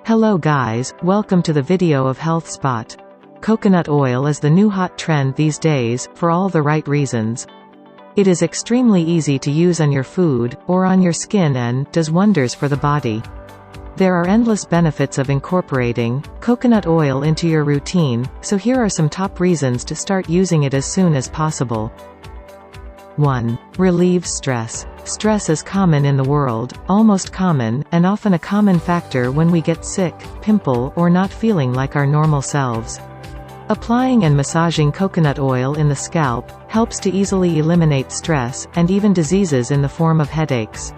Hello guys, welcome to the video of Health Spot. Coconut oil is the new hot trend these days, for all the right reasons. It is extremely easy to use on your food, or on your skin and does wonders for the body. There are endless benefits of incorporating coconut oil into your routine, so here are some top reasons to start using it as soon as possible. 1. Relieves stress. Stress is common in the world, almost common, and often a common factor when we get sick, pimple, or not feeling like our normal selves. Applying and massaging coconut oil in the scalp helps to easily eliminate stress, and even diseases in the form of headaches.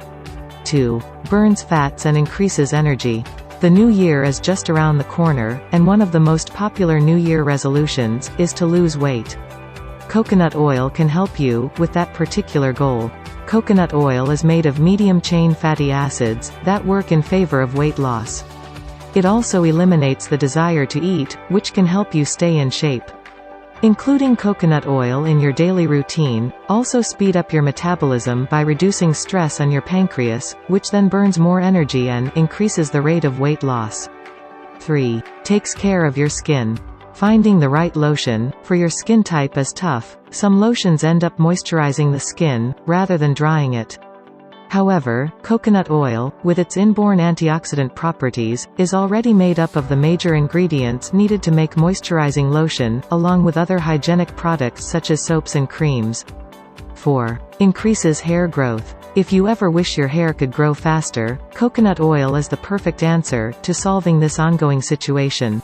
2. Burns fats and increases energy. The new year is just around the corner, and one of the most popular New Year resolutions is to lose weight. Coconut oil can help you with that particular goal. Coconut oil is made of medium-chain fatty acids that work in favor of weight loss. It also eliminates the desire to eat, which can help you stay in shape. Including coconut oil in your daily routine also speed up your metabolism by reducing stress on your pancreas, which then burns more energy and increases the rate of weight loss. 3. Takes care of your skin. Finding the right lotion for your skin type is tough. Some lotions end up moisturizing the skin, rather than drying it. However, coconut oil, with its inborn antioxidant properties, is already made up of the major ingredients needed to make moisturizing lotion, along with other hygienic products such as soaps and creams. 4. Increases hair growth. If you ever wish your hair could grow faster, coconut oil is the perfect answer to solving this ongoing situation.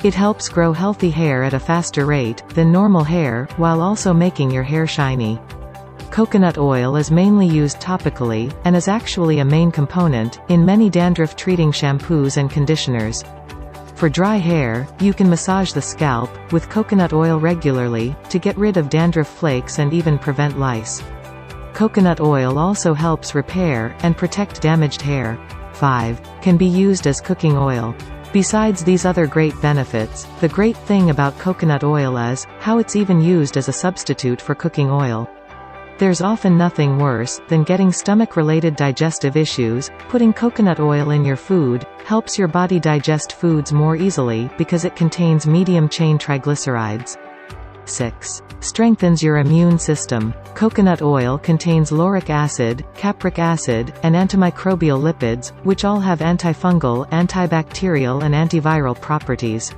It helps grow healthy hair at a faster rate than normal hair, while also making your hair shiny. Coconut oil is mainly used topically, and is actually a main component in many dandruff-treating shampoos and conditioners. For dry hair, you can massage the scalp with coconut oil regularly to get rid of dandruff flakes and even prevent lice. Coconut oil also helps repair and protect damaged hair. 5. Can be used as cooking oil. Besides these other great benefits, the great thing about coconut oil is how it's even used as a substitute for cooking oil. There's often nothing worse than getting stomach-related digestive issues. Putting coconut oil in your food helps your body digest foods more easily because it contains medium-chain triglycerides. 6. Strengthens your immune system. Coconut oil contains lauric acid, capric acid, and antimicrobial lipids, which all have antifungal, antibacterial and antiviral properties.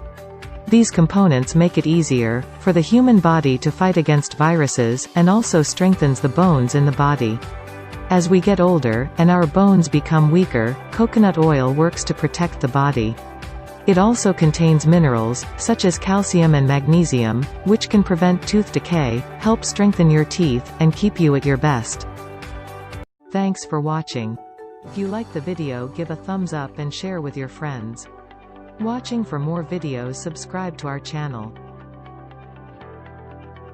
These components make it easier for the human body to fight against viruses, and also strengthens the bones in the body. As we get older, and our bones become weaker, coconut oil works to protect the body. It also contains minerals, such as calcium and magnesium, which can prevent tooth decay, help strengthen your teeth, and keep you at your best. Thanks for watching. If you like the video, give a thumbs up and share with your friends. Watching for more videos, subscribe to our channel.